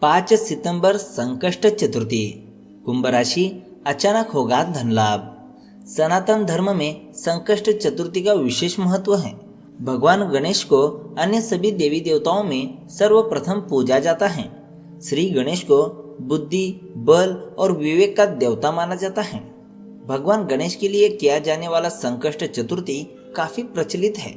5 सितंबर संकष्ट चतुर्थी। कुंभ राशि, अचानक होगा धन लाभ। सनातन धर्म में संकष्ट चतुर्थी का विशेष महत्व है। भगवान गणेश को अन्य सभी देवी देवताओं में सर्वप्रथम पूजा जाता है। श्री गणेश को बुद्धि, बल और विवेक का देवता माना जाता है। भगवान गणेश के लिए किया जाने वाला संकष्ट चतुर्थी काफी प्रचलित है।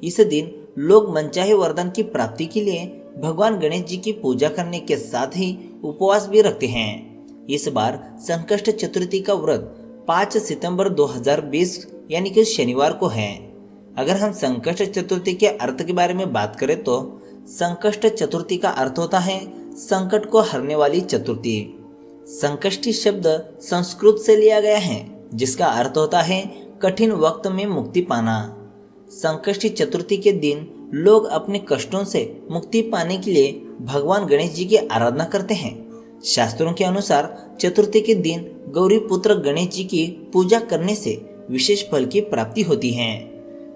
इस दिन लोग मनचाहे वरदान की प्राप्ति के लिए भगवान गणेश जी की पूजा करने के साथ ही उपवास भी रखते हैं। इस बार संकष्ट चतुर्थी का व्रत 5 सितंबर 2020 यानी कि शनिवार को है। अगर हम संकष्ट चतुर्थी के अर्थ के बारे में बात करें तो संकष्ट चतुर्थी का अर्थ होता है संकट को हरने वाली चतुर्थी। संकष्टी शब्द संस्कृत से लिया गया है, जिसका अर्थ होता है कठिन वक्त में मुक्ति पाना। संकष्टी चतुर्थी के दिन लोग अपने कष्टों से मुक्ति पाने के लिए भगवान गणेश जी की आराधना करते हैं। शास्त्रों के अनुसार चतुर्थी के दिन गौरी पुत्र गणेश जी की पूजा करने से विशेष फल की प्राप्ति होती है।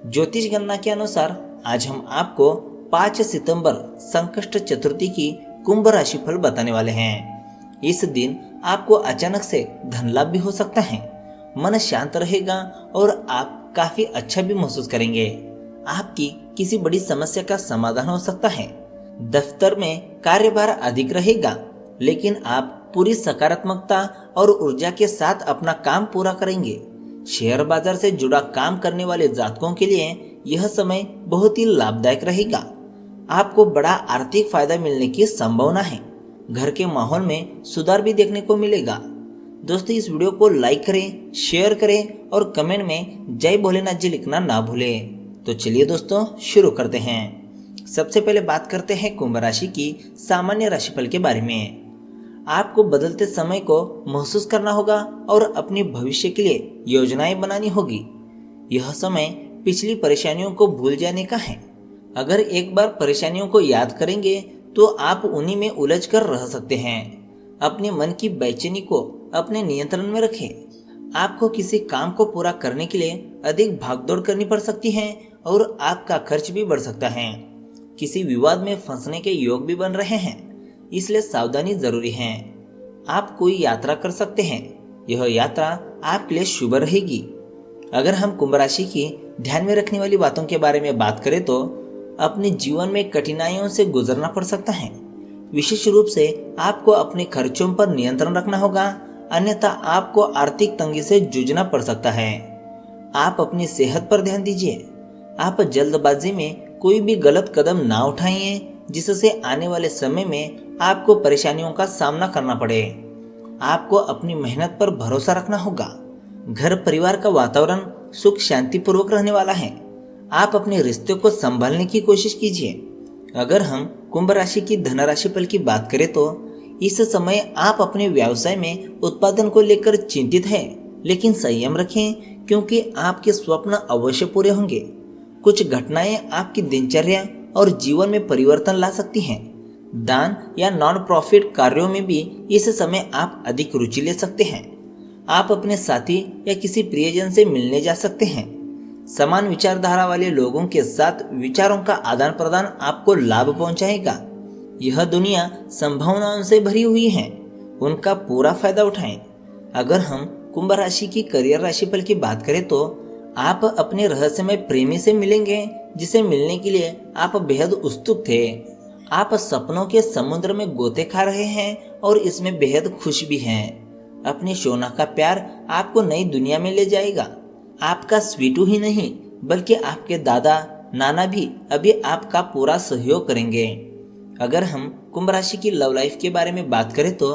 ज्योतिष गणना के अनुसार आज हम आपको 5 सितंबर संकष्ट चतुर्थी की कुंभ राशि फल बताने वाले हैं। इस दिन आपको अचानक से धन लाभ भी हो सकता है। मन शांत रहेगा और आप काफी अच्छा भी महसूस करेंगे। आपकी किसी बड़ी समस्या का समाधान हो सकता है। दफ्तर में कार्यभार अधिक रहेगा, लेकिन आप पूरी सकारात्मकता और ऊर्जा के साथ अपना काम पूरा करेंगे। शेयर बाजार से जुड़ा काम करने वाले जातकों के लिए यह समय बहुत ही लाभदायक रहेगा। आपको बड़ा आर्थिक फायदा मिलने की संभावना है। घर के माहौल में सुधार भी देखने को मिलेगा। दोस्तों, इस वीडियो को लाइक करें, शेयर करें और कमेंट में जय भोलेनाथ जी लिखना ना भूलें। तो चलिए दोस्तों, शुरू करते हैं। सबसे पहले बात करते हैं कुंभ राशि की सामान्य राशिफल के बारे में। आपको बदलते समय को महसूस करना होगा और अपने भविष्य के लिए योजनाएं बनानी होगी। यह समय पिछली परेशानियों को भूल जाने का है। अगर एक बार परेशानियों को याद करेंगे तो आप उन्हीं में उलझ कर रह सकते हैं। अपने मन की बेचैनी को अपने नियंत्रण में रखें। आपको किसी काम को पूरा करने के लिए अधिक भागदौड़ करनी पड़ सकती है और आपका खर्च भी बढ़ सकता है। किसी विवाद में फंसने के योग भी बन रहे हैं, इसलिए सावधानी जरूरी है। आप कोई यात्रा कर सकते हैं। यह यात्रा आपके लिए शुभ रहेगी। अगर हम कुंभ राशि की ध्यान में रखने वाली बातों के बारे में बात करें तो अपने जीवन में कठिनाइयों से गुजरना पड़ सकता है। विशेष रूप से आपको अपने खर्चों पर नियंत्रण रखना होगा, अन्यथा आपको आर्थिक तंगी से जूझना पड़ सकता है। आप अपनी सेहत पर ध्यान दीजिए। आप जल्दबाजी में कोई भी गलत कदम ना उठाइए, जिससे आने वाले समय में आपको परेशानियों का सामना करना पड़े। आपको अपनी मेहनत पर भरोसा रखना होगा। घर परिवार का वातावरण सुख शांति पूर्वक रहने वाला है। आप अपने रिश्ते को संभालने की कोशिश कीजिए। अगर हम कुंभ राशि की धनराशि फल की बात करें तो इस समय आप अपने व्यवसाय में उत्पादन को लेकर चिंतित हैं, लेकिन संयम रखें क्योंकि आपके स्वप्न अवश्य पूरे होंगे। कुछ घटनाएं आपकी दिनचर्या और जीवन में परिवर्तन ला सकती हैं। दान या नॉन प्रॉफिट कार्यों में भी इस समय आप अधिक रुचि ले सकते हैं। आप अपने साथी या किसी प्रियजन से मिलने जा सकते हैं। समान विचारधारा वाले लोगों के साथ विचारों का आदान प्रदान आपको लाभ पहुंचाएगा। यह दुनिया संभावनाओं से भरी हुई है, उनका पूरा फायदा उठाएं। अगर हम कुंभ राशि की करियर राशिफल की बात करें तो आप अपने रहस्यमय प्रेमी से मिलेंगे, जिसे मिलने के लिए आप बेहद उत्सुक थे। आप सपनों के समुद्र में गोते खा रहे हैं और इसमें बेहद खुश भी हैं। अपने शोना का प्यार आपको नई दुनिया में ले जाएगा। आपका स्वीटू ही नहीं बल्कि आपके दादा नाना भी अभी आपका पूरा सहयोग करेंगे। अगर हम कुंभ राशि की लव लाइफ के बारे में बात करें तो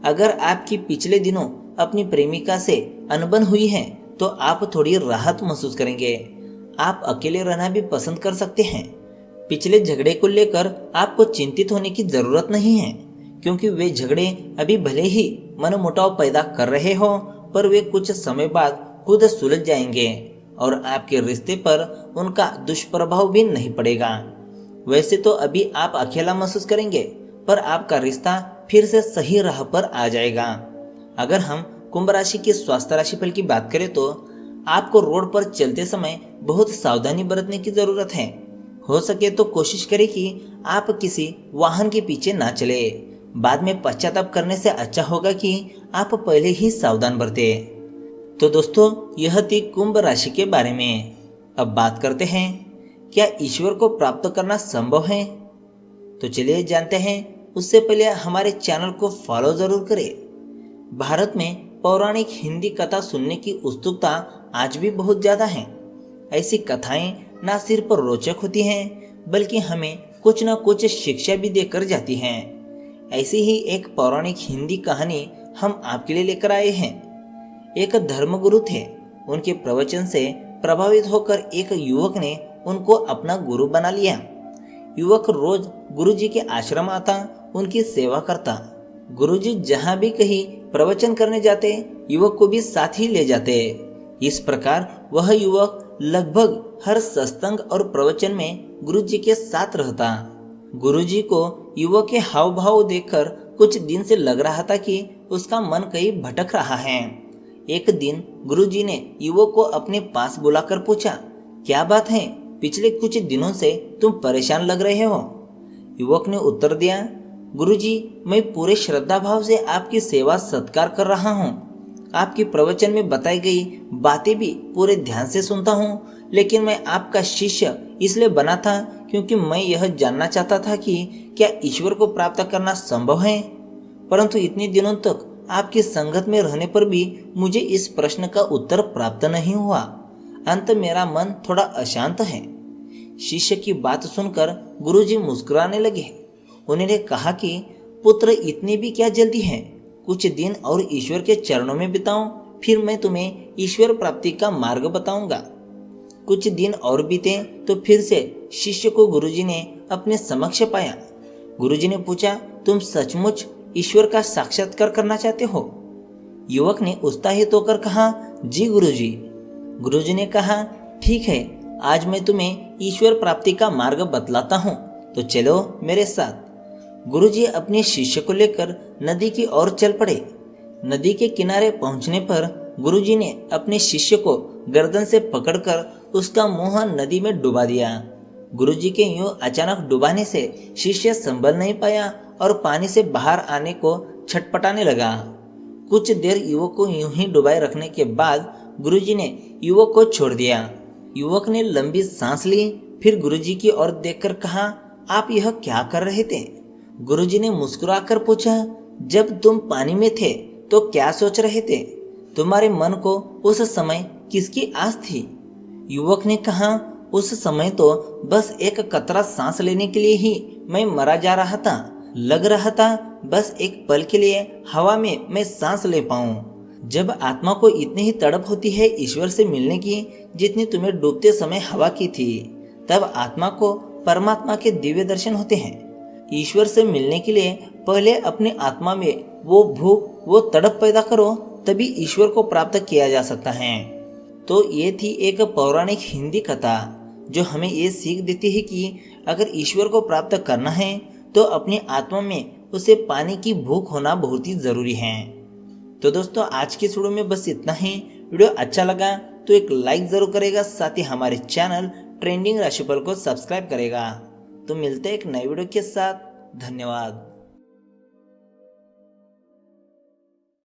अगर आपकी पिछले दिनों अपनी प्रेमिका से अनबन हुई है तो आप थोड़ी राहत महसूस करेंगे। आप अकेले रहना भी पसंद कर सकते हैं। पिछले झगड़े को लेकर आपको चिंतित होने की जरूरत नहीं है, क्योंकि वे झगड़े अभी भले ही मनमुटाव पैदा कर रहे हो, पर वे कुछ समय बाद खुद सुलझ जाएंगे और आपके रिश्ते पर उनका दुष्प्रभाव भी नहीं पड़ेगा। वैसे तो अभी आप अकेला महसूस करेंगे, पर आपका रिश्ता फिर से सही राह पर आ जाएगा। अगर हम कुंभ राशि के स्वास्थ्य राशिफल की बात करें तो आपको रोड पर चलते समय बहुत सावधानी बरतने की जरूरत है। हो सके तो कोशिश करें कि आप किसी वाहन के पीछे ना चले। बाद में पश्चाताप करने से अच्छा होगा कि आप पहले ही सावधान बरते। तो दोस्तों, यह थी कुंभ राशि के बारे में। अब बात करते हैं, क्या ईश्वर को प्राप्त करना संभव है? तो चलिए जानते हैं। उससे पहले हमारे चैनल को फॉलो जरूर करें। भारत में पौराणिक हिंदी कथा सुनने की उत्सुकता आज भी बहुत ज्यादा है। ऐसी कथाएं न सिर्फ रोचक होती हैं, बल्कि हमें कुछ न कुछ शिक्षा भी देकर जाती हैं। ऐसी ही एक पौराणिक हिंदी कहानी हम आपके लिए लेकर आए हैं। एक धर्मगुरु थे। उनके प्रवचन से प्रभावित होकर एक युवक ने उनको अपना गुरु बना लिया। युवक रोज गुरुजी के आश्रम आता, उनकी सेवा करता। गुरुजी जहाँ भी कहीं प्रवचन करने जाते, युवक को भी साथ ही ले जाते। इस प्रकार वह युवक लगभग हर सत्संग और प्रवचन में गुरुजी के साथ रहता। गुरुजी को युवक के हाव भाव देखकर कुछ दिन से लग रहा था कि उसका मन कहीं भटक रहा है। एक दिन गुरुजी ने युवक को अपने पास बुलाकर पूछा, क्या बात है, पिछले कुछ दिनों से तुम परेशान लग रहे हो? युवक ने उत्तर दिया, गुरुजी, मैं पूरे श्रद्धा भाव से आपकी सेवा सत्कार कर रहा हूँ। आपकी प्रवचन में बताई गई बातें भी पूरे ध्यान से सुनता हूँ, लेकिन मैं आपका शिष्य इसलिए बना था क्योंकि मैं यह जानना चाहता था कि क्या ईश्वर को प्राप्त करना संभव है। परंतु इतने दिनों तक आपकी संगत में रहने पर भी मुझे इस प्रश्न का उत्तर प्राप्त नहीं हुआ। अंत मेरा मन थोड़ा अशांत है। शिष्य की बात सुनकर गुरुजी मुस्कुराने लगे। उन्होंने कहा कि पुत्र, इतनी भी क्या जल्दी है? कुछ दिन और ईश्वर के चरणों में बिताओ, फिर मैं तुम्हें ईश्वर प्राप्ति का मार्ग बताऊंगा। कुछ दिन और बीते तो फिर से शिष्य को गुरुजी ने अपने समक्ष पाया। गुरुजी ने पूछा, तुम सचमुच ईश्वर का साक्षात्कार करना चाहते हो? युवक ने उत्साहित होकर कहा, जी गुरुजी। गुरुजी ने कहा, ठीक है, आज मैं तुम्हें ईश्वर प्राप्ति का मार्ग बतलाता हूँ, तो चलो मेरे साथ। गुरुजी अपने शिष्य को लेकर नदी की ओर चल पड़े। नदी के किनारे पहुंचने पर गुरुजी ने अपने शिष्य को गर्दन से पकड़कर उसका मुंह नदी में डुबा दिया। गुरुजी के यूं अचानक डुबाने से शिष्य संभल नहीं पाया और पानी से बाहर आने को छटपटाने लगा। कुछ देर युवक को यूं ही डुबाए रखने के बाद गुरुजी ने युवक को छोड़ दिया। युवक ने लंबी सांस ली, फिर गुरुजी की ओर देखकर कहा, आप यह क्या कर रहे थे? गुरुजी ने मुस्कुराकर पूछा, जब तुम पानी में थे तो क्या सोच रहे थे? तुम्हारे मन को उस समय किसकी आस थी? युवक ने कहा, उस समय तो बस एक कतरा सांस लेने के लिए ही मैं मरा जा रहा था। लग रहा था बस एक पल के लिए हवा में मैं सांस ले पाऊं। जब आत्मा को इतनी ही तड़प होती है ईश्वर से मिलने की जितनी तुम्हें डूबते समय हवा की थी, तब आत्मा को परमात्मा के दिव्य दर्शन होते हैं। ईश्वर से मिलने के लिए पहले अपनी आत्मा में वो भूख, वो तड़प पैदा करो, तभी ईश्वर को प्राप्त किया जा सकता है। तो ये थी एक पौराणिक हिंदी कथा जो हमें ये सीख देती है कि अगर ईश्वर को प्राप्त करना है तो अपनी आत्मा में उसे पाने की भूख होना बहुत ही जरूरी है। तो दोस्तों, आज की वीडियो में बस इतना ही। वीडियो अच्छा लगा तो एक लाइक जरूर करेगा, साथ ही हमारे चैनल ट्रेंडिंग राशिफल को सब्सक्राइब करेगा। तो मिलते हैं एक नई वीडियो के साथ। धन्यवाद।